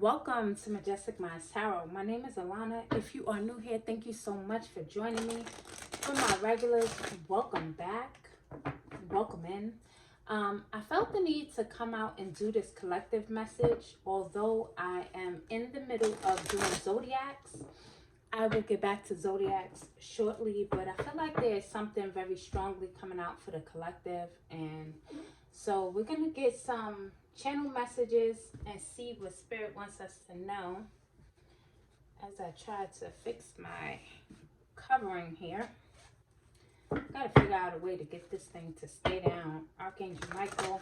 Welcome to Majestic Tarot. My name is Alana. If you are new here, thank you so much for joining me. For my regulars, welcome back. Welcome in. I felt the need to come out and do this collective message. Although I am in the middle of doing zodiacs, I will get back to zodiacs shortly, but I feel like there's something very strongly coming out for the collective, and so we're going to get some channel messages and see what Spirit wants us to know as I try to fix my covering here. Got to figure out a way to get this thing to stay down. Archangel Michael,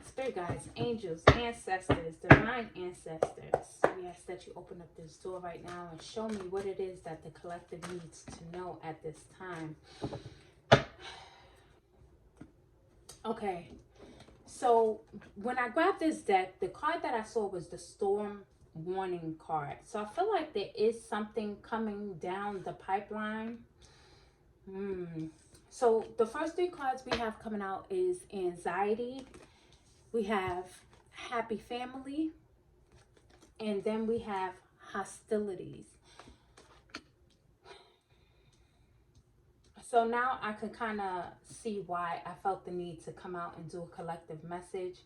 Spirit guides, angels, ancestors, divine ancestors, we ask that you open up this door right now and show me what it is that the collective needs to know at this time. Okay. So when I grabbed this deck, the card that I saw was the Storm Warning card. So I feel like there is something coming down the pipeline. So the first three cards we have coming out is Anxiety. We have Happy Family. And then we have Hostilities. So now I can kind of see why I felt the need to come out and do a collective message.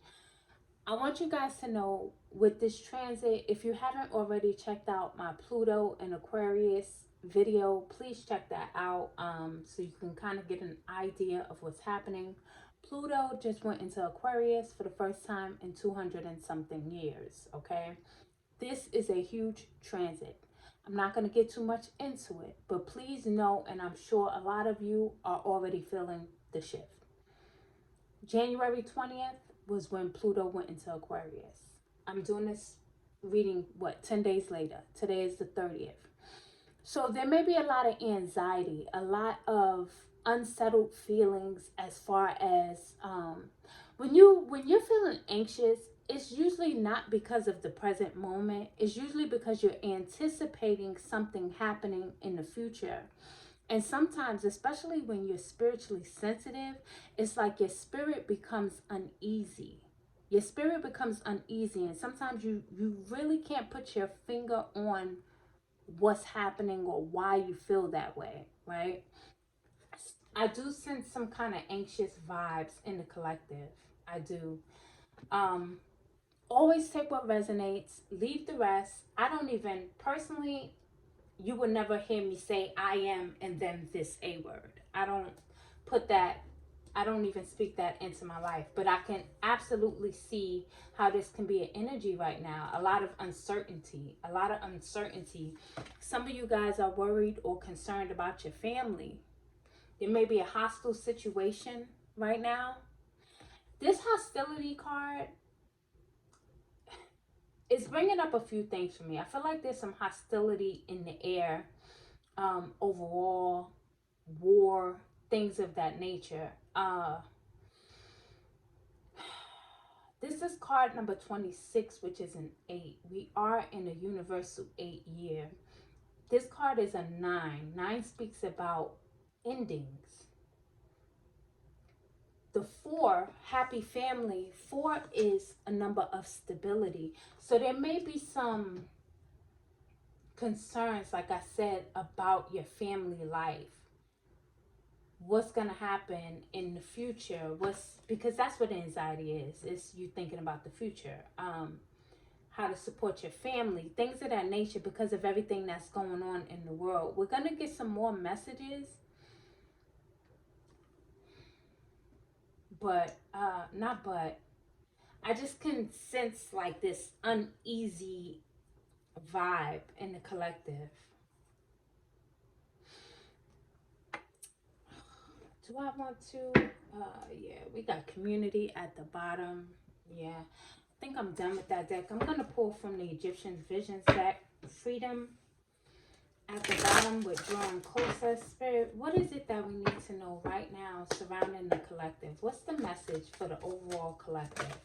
I want you guys to know with this transit, if you haven't already checked out my Pluto and Aquarius video, please check that out so you can kind of get an idea of what's happening. Pluto just went into Aquarius for the first time in 200 and something years, okay? This is a huge transit. I'm not going to get too much into it, but please know, and I'm sure a lot of you are already feeling the shift. January 20th was when Pluto went into Aquarius. I'm doing this reading, 10 days later. Today is the 30th. So there may be a lot of anxiety, a lot of unsettled feelings as far as when you're feeling anxious, it's usually not because of the present moment. It's usually because you're anticipating something happening in the future. And sometimes, especially when you're spiritually sensitive, it's like your spirit becomes uneasy. Your spirit becomes uneasy. And sometimes you really can't put your finger on what's happening or why you feel that way, right? I do sense some kind of anxious vibes in the collective. I do. Always take what resonates, leave the rest. I don't even, personally, you would never hear me say I am and then this A word. I don't put that, I don't even speak that into my life. But I can absolutely see how this can be an energy right now. A lot of uncertainty, Some of you guys are worried or concerned about your family. There may be a hostile situation right now. This hostility card, it's bringing up a few things for me. I feel like there's some hostility in the air, overall, war, things of that nature. This is card number 26, which is an 8. We are in a universal 8 year. This card is a 9. 9 speaks about endings. The 4, Happy Family, 4 is a number of stability. So there may be some concerns, like I said, about your family life. What's going to happen in the future? Because that's what anxiety is. It's you thinking about the future. How to support your family, things of that nature, because of everything that's going on in the world. We're going to get some more messages. I just can sense like this uneasy vibe in the collective. Do I want to? Yeah, we got community at the bottom. Yeah, I think I'm done with that deck. I'm going to pull from the Egyptian Visions deck, Freedom at the bottom with Drawing Closer. Spirit, what is it that we need to know right now surrounding the collective? What's the message for the overall collective?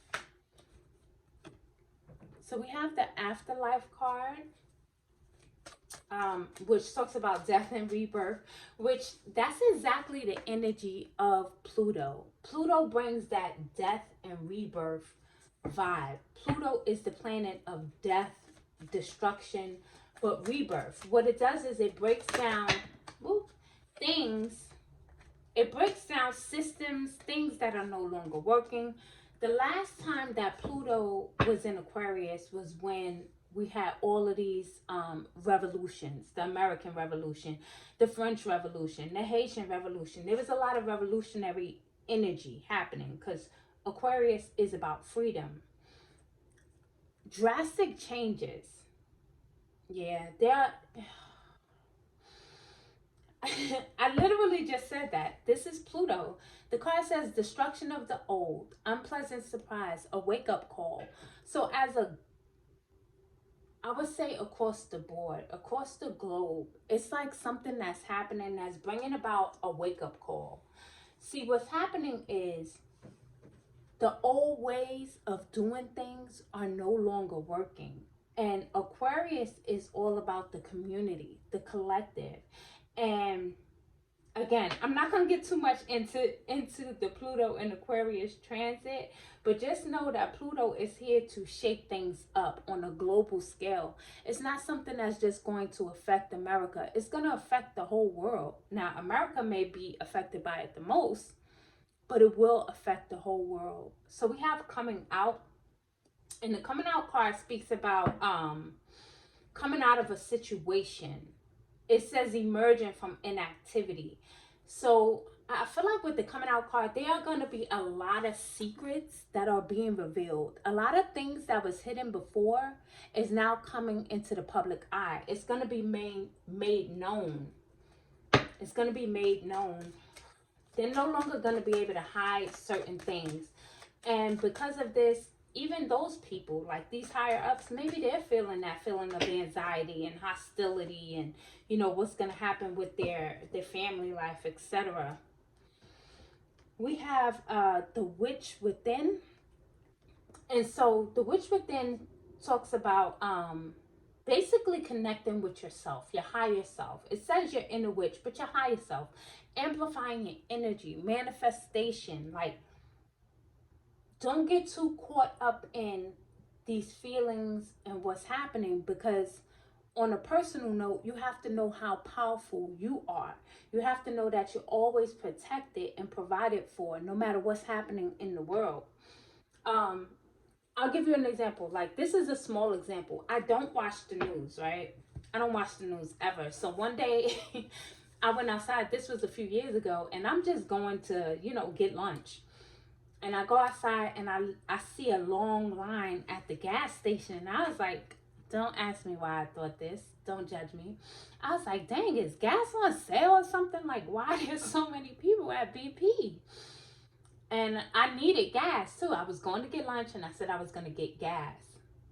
So we have the Afterlife card, which talks about death and rebirth, which that's exactly the energy of Pluto. Pluto brings that death and rebirth vibe. Pluto is the planet of death destruction, but rebirth. What it does is it breaks down things. It breaks down systems, things that are no longer working. The last time that Pluto was in Aquarius was when we had all of these revolutions: the American Revolution, the French Revolution, the Haitian Revolution. There was a lot of revolutionary energy happening because Aquarius is about freedom. Drastic changes. Yeah, there. I literally just said that. This is Pluto. The card says destruction of the old, unpleasant surprise, a wake up call. So, I would say across the board, across the globe, it's like something that's happening that's bringing about a wake up call. See, what's happening is the old ways of doing things are no longer working. And Aquarius is all about the community, the collective. And again, I'm not going to get too much into the Pluto and Aquarius transit, but just know that Pluto is here to shake things up on a global scale. It's not something that's just going to affect America. It's going to affect the whole world. Now, America may be affected by it the most, but it will affect the whole world. So we have coming out, and the coming out card speaks about coming out of a situation. It says emerging from inactivity. So I feel like with the coming out card, there are going to be a lot of secrets that are being revealed. A lot of things that was hidden before is now coming into the public eye. It's going to be made known. It's going to be made known. They're no longer going to be able to hide certain things. And because of this, even those people, like these higher ups, maybe they're feeling that feeling of anxiety and hostility and, you know, what's going to happen with their family life, etc. We have the witch within. And so the witch within talks about basically connecting with yourself, your higher self. It says your inner witch, but your higher self. Amplifying your energy, manifestation. Like, don't get too caught up in these feelings and what's happening, because on a personal note, you have to know how powerful you are. You have to know that you're always protected and provided for no matter what's happening in the world. I'll give you an example. Like, this is a small example. I don't watch the news, right? I don't watch the news ever. So one day I went outside. This was a few years ago, and I'm just going to, get lunch. And I go outside and I see a long line at the gas station. And I was like, don't ask me why I thought this. Don't judge me. I was like, dang, is gas on sale or something? Like, why there's so many people at BP? And I needed gas too. I was going to get lunch and I said I was going to get gas.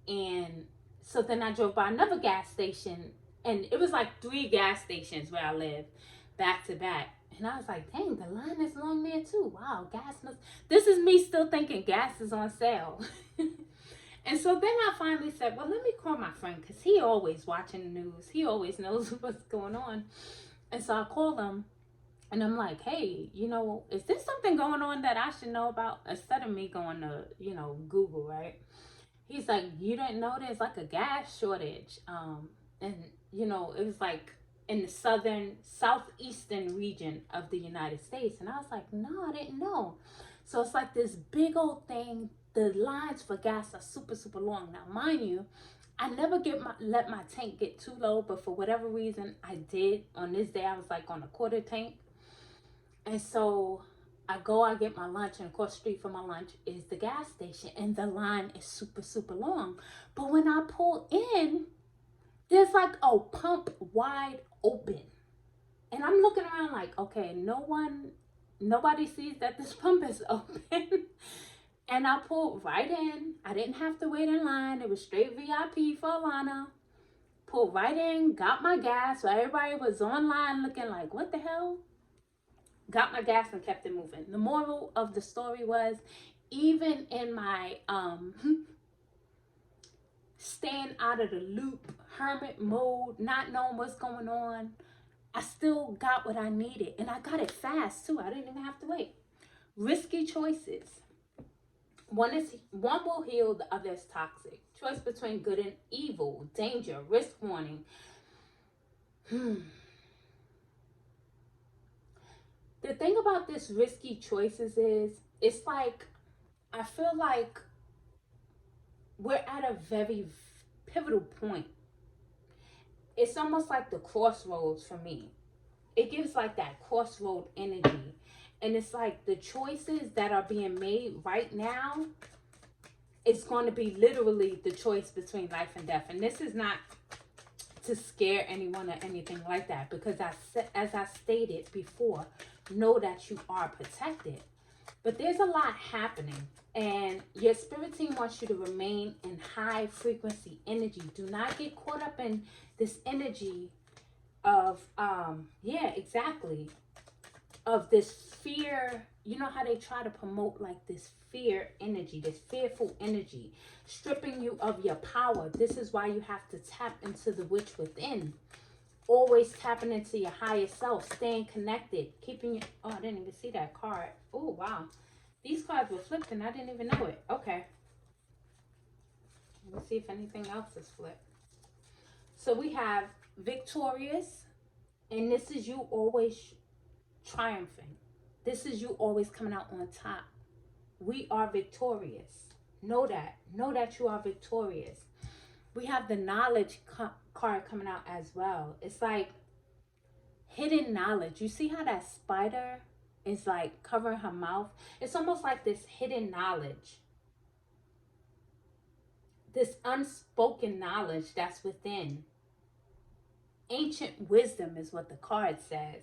And so then I drove by another gas station, and it was like 3 gas stations where I live back to back. And I was like, dang, the line is long there too. Wow, gas must... This is me still thinking gas is on sale. And so then I finally said, well, let me call my friend, because he always watching the news. He always knows what's going on. And so I called him, and I'm like, hey, is there something going on that I should know about? Instead of me going to, Google, right? He's like, you didn't know there's like a gas shortage. And, it was like in the southeastern region of the United States. And I was like, no, I didn't know. So it's like this big old thing. The lines for gas are super, super long. Now, mind you, I never let my tank get too low, but for whatever reason, I did. On this day, I was like on a quarter tank. And so I get my lunch, and across the street from my lunch is the gas station, and the line is super, super long. But when I pull in, there's like a pump wide open. And I'm looking around like, okay, nobody sees that this pump is open. And I pulled right in. I didn't have to wait in line. It was straight VIP for Alana. Pulled right in, got my gas. So everybody was online looking like, what the hell? Got my gas and kept it moving. The moral of the story was, even in my staying out of the loop, hermit mode, not knowing what's going on, I still got what I needed. And I got it fast too. I didn't even have to wait. Risky choices. One will heal, the other is toxic. Choice between good and evil, danger, risk warning. The thing about this risky choices is, it's like, I feel like we're at a very pivotal point. It's almost like the crossroads for me. It gives like that crossroad energy. And it's like the choices that are being made right now, it's going to be literally the choice between life and death. And this is not to scare anyone or anything like that, because as I stated before, know that you are protected. But there's a lot happening, and your spirit team wants you to remain in high frequency energy. Do not get caught up in this energy of yeah, exactly, of this fear. You know how they try to promote like this fear energy, this fearful energy, stripping you of your power. This is why you have to tap into the witch within. Always tapping into your higher self, staying connected, keeping your, oh, I didn't even see that card. Oh, wow. These cards were flipped and I didn't even know it. Okay. Let's see if anything else is flipped. So we have victorious, and this is you always triumphing. This is you always coming out on top. We are victorious. Know that. Know that you are victorious. We have the knowledge card coming out as well. It's like hidden knowledge. You see how that spider is like covering her mouth? It's almost like this hidden knowledge. This unspoken knowledge that's within. Ancient wisdom is what the card says.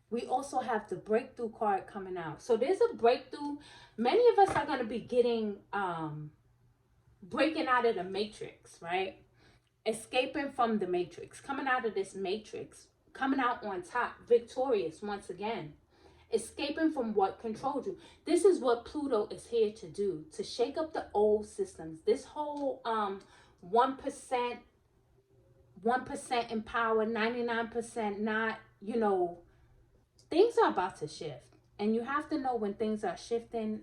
We also have the breakthrough card coming out. So there's a breakthrough. Many of us are going to be getting, breaking out of the matrix, right? Escaping from the matrix, coming out of this matrix, coming out on top, victorious once again. Escaping from what controlled you. This is what Pluto is here to do, to shake up the old systems. This whole 1% in power, 99% not, you know, things are about to shift. And you have to know when things are shifting.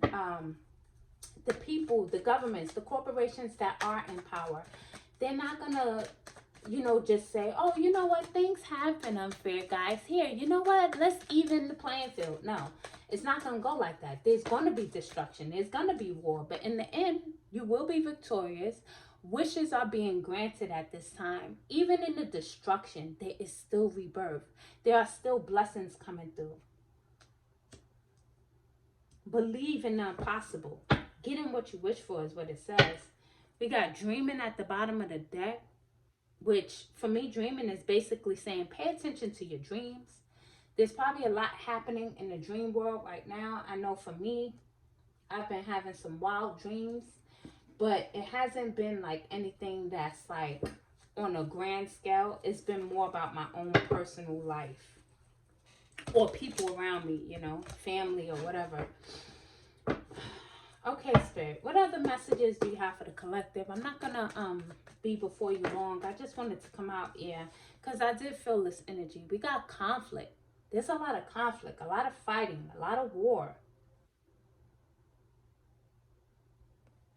The people, the governments, the corporations that are in power, they're not gonna, you know, just say, oh, you know what, things have been unfair, guys. Here, you know what, let's even the playing field. No, it's not gonna go like that. There's gonna be destruction. There's gonna be war. But in the end, you will be victorious. Wishes are being granted at this time. Even in the destruction, there is still rebirth. There are still blessings coming through. Believe in the impossible. Getting what you wish for is what it says. We got dreaming at the bottom of the deck, which for me, dreaming is basically saying pay attention to your dreams. There's probably a lot happening in the dream world right now. I know for me, I've been having some wild dreams, but it hasn't been like anything that's like on a grand scale. It's been more about my own personal life or people around me, you know, family or whatever. Okay, Spirit, what other messages do you have for the collective? I'm not gonna be before you long. I just wanted to come out here because I did feel this energy. We got conflict. There's a lot of conflict, a lot of fighting, a lot of war.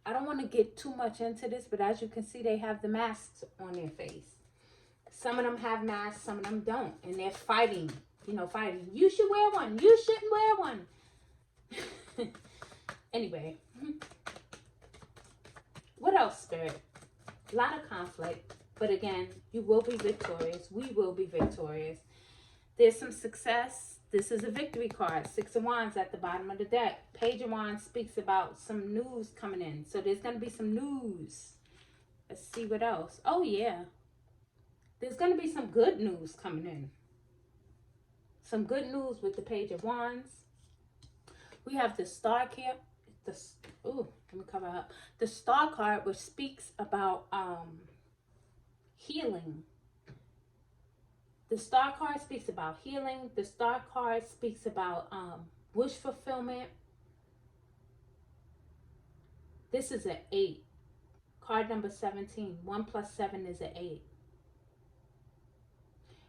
I don't want to get too much into this, but as you can see, they have the masks on their face. Some of them have masks, some of them don't, and they're fighting, you know, fighting. You should wear one. You shouldn't wear one. Anyway, what else, Spirit? A lot of conflict, but again, you will be victorious. We will be victorious. There's some success. This is a victory card. 6 of Wands at the bottom of the deck. Page of Wands speaks about some news coming in. So there's going to be some news. Let's see what else. Oh, yeah. There's going to be some good news coming in. Some good news with the Page of Wands. We have the Star here. Let me cover up. The Star card, which speaks about healing. The Star card speaks about healing. The Star card speaks about wish fulfillment. This is an 8. Card number 17. 1 plus 7 is an 8.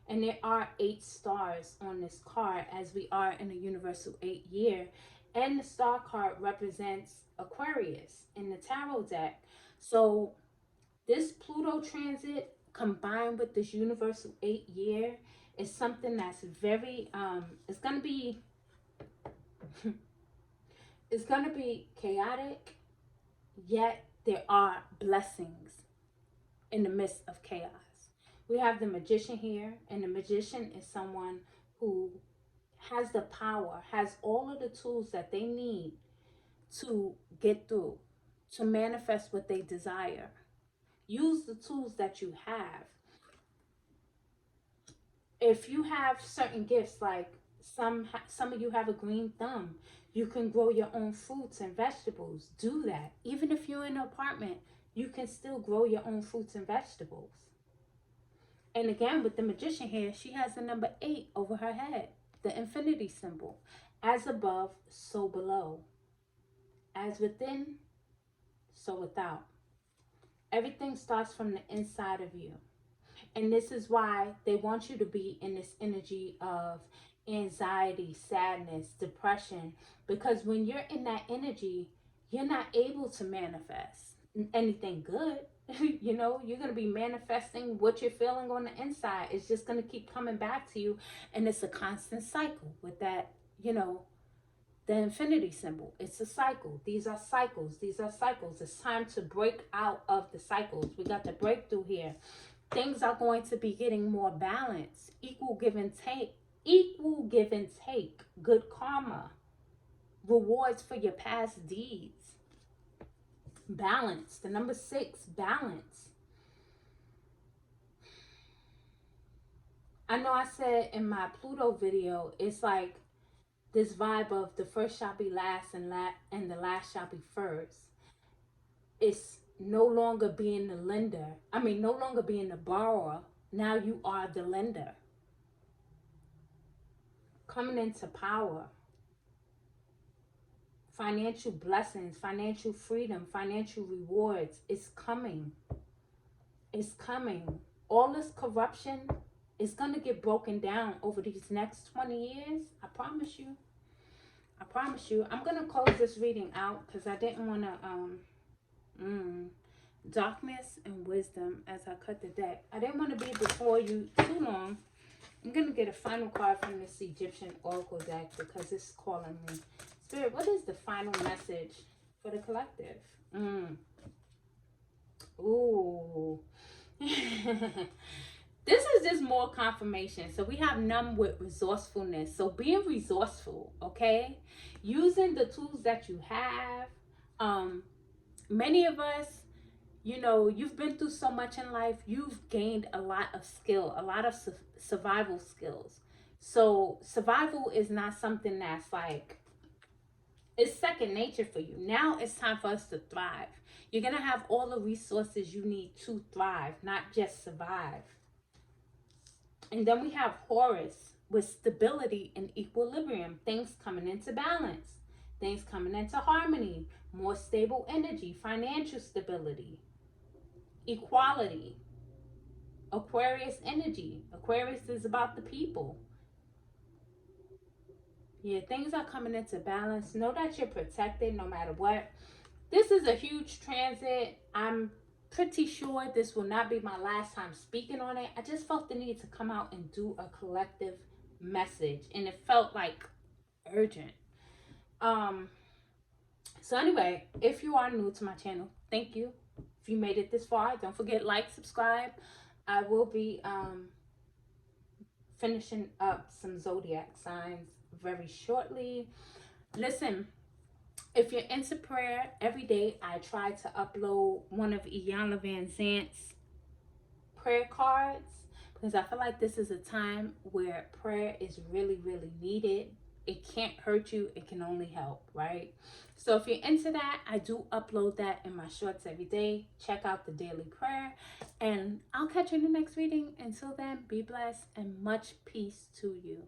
And there are 8 stars on this card, as we are in a universal 8 year. And the star card represents Aquarius in the tarot deck. So this Pluto transit combined with this universal 8 year is something that's very it's gonna be it's gonna be chaotic, yet there are blessings in the midst of chaos. We have the magician here, and the magician is someone who has the power, has all of the tools that they need to get through, to manifest what they desire. Use the tools that you have. If you have certain gifts, like some of you have a green thumb, you can grow your own fruits and vegetables. Do that. Even if you're in an apartment, you can still grow your own fruits and vegetables. And again, with the magician here, she has the number 8 over her head, the infinity symbol. As above, so below. As within, so without. Everything starts from the inside of you. And this is why they want you to be in this energy of anxiety, sadness, depression. Because when you're in that energy, you're not able to manifest anything good. You know, you're going to be manifesting what you're feeling on the inside. It's just going to keep coming back to you. And it's a constant cycle with that, you know, the infinity symbol. It's a cycle. These are cycles. These are cycles. It's time to break out of the cycles. We got the breakthrough here. Things are going to be getting more balanced. Equal give and take. Equal give and take. Good karma. Rewards for your past deeds. Balance. The number 6, balance. I know I said in my Pluto video, it's like this vibe of the first shall be last and the last shall be first. It's no longer being the lender. I mean, no longer being the borrower. Now you are the lender. Coming into power. Financial blessings, financial freedom, financial rewards. It's coming. It's coming. All this corruption is going to get broken down over these next 20 years. I promise you. I promise you. I'm going to close this reading out because I didn't want to... darkness and wisdom as I cut the deck. I didn't want to be before you too long. I'm going to get a final card from this Egyptian Oracle deck because it's calling me. Spirit, what is the final message for the collective? Ooh. This is just more confirmation. So we have numb with resourcefulness. So being resourceful, okay? Using the tools that you have. Many of us, you know, you've been through so much in life. You've gained a lot of skill, a lot of survival skills. So survival is not something that's like, it's second nature for you. Now it's time for us to thrive. You're going to have all the resources you need to thrive, not just survive. And then we have Horus with stability and equilibrium. Things coming into balance. Things coming into harmony. More stable energy. Financial stability. Equality. Aquarius energy. Aquarius is about the people. Yeah, things are coming into balance. Know that you're protected no matter what. This is a huge transit. I'm pretty sure this will not be my last time speaking on it. I just felt the need to come out and do a collective message. And it felt like urgent. So anyway, if you are new to my channel, thank you. If you made it this far, don't forget like, subscribe. I will be finishing up some zodiac signs very shortly. Listen, if you're into prayer, every day I try to upload one of Iyanla Vanzant's prayer cards because I feel like this is a time where prayer is really, really needed. It can't hurt you. It can only help, right? So if you're into that, I do upload that in my shorts every day. Check out the daily prayer. And I'll catch you in the next reading. Until then, be blessed and much peace to you.